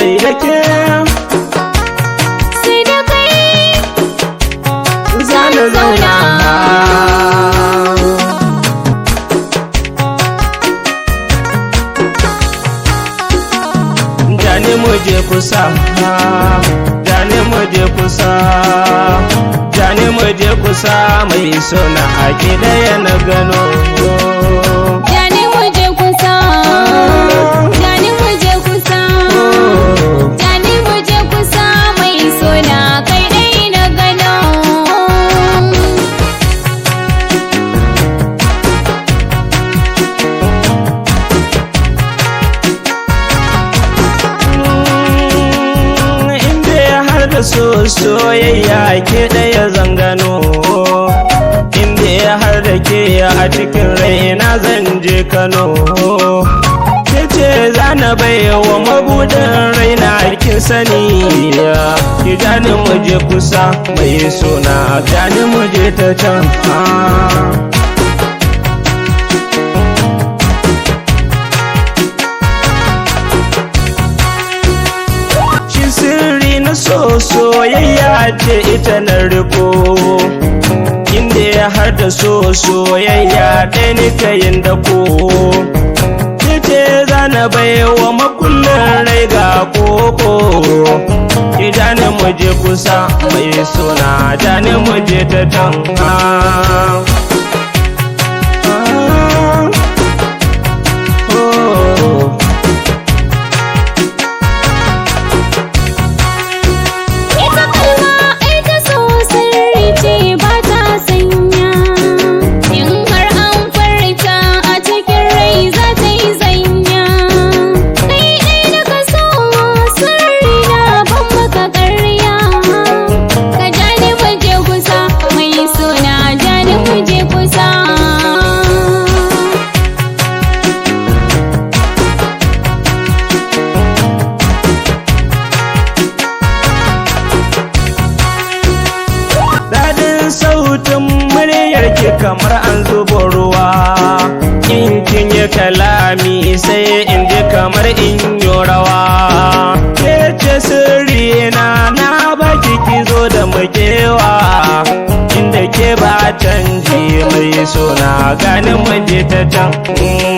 sai da ke sai da kai zana zauna. Jani mu je kusa, jani mu je kusa, jani mu je kusa mai sona a gida yana gano. Jani mu je kusa, jani mu je kusa, jani mu je kusa mai sona kai dai na gano. So soyayya ke ɗaya zangano, inda ya har da ke a cikin raina zan je Kano. Ke ce zana baiwa mabudin raina kin sani, ki jani mu je kusa mai suna jani mu je ta can. Soyayya ce ita na riko, inda ya har da soyayya ɗaya ni ka yin da ko. Ce zana baiwa makullin rai ga koko, ki jani mu je kusa mai suna jani mu je ta can. Sautin muryarki kamar an zuba ruwa, in kin yi kalami sai in ji kamar in yi rawa. Ke ce sirri na baki ki zo da mukewa, inda ke ba canji mai suna ganin mu je ta can.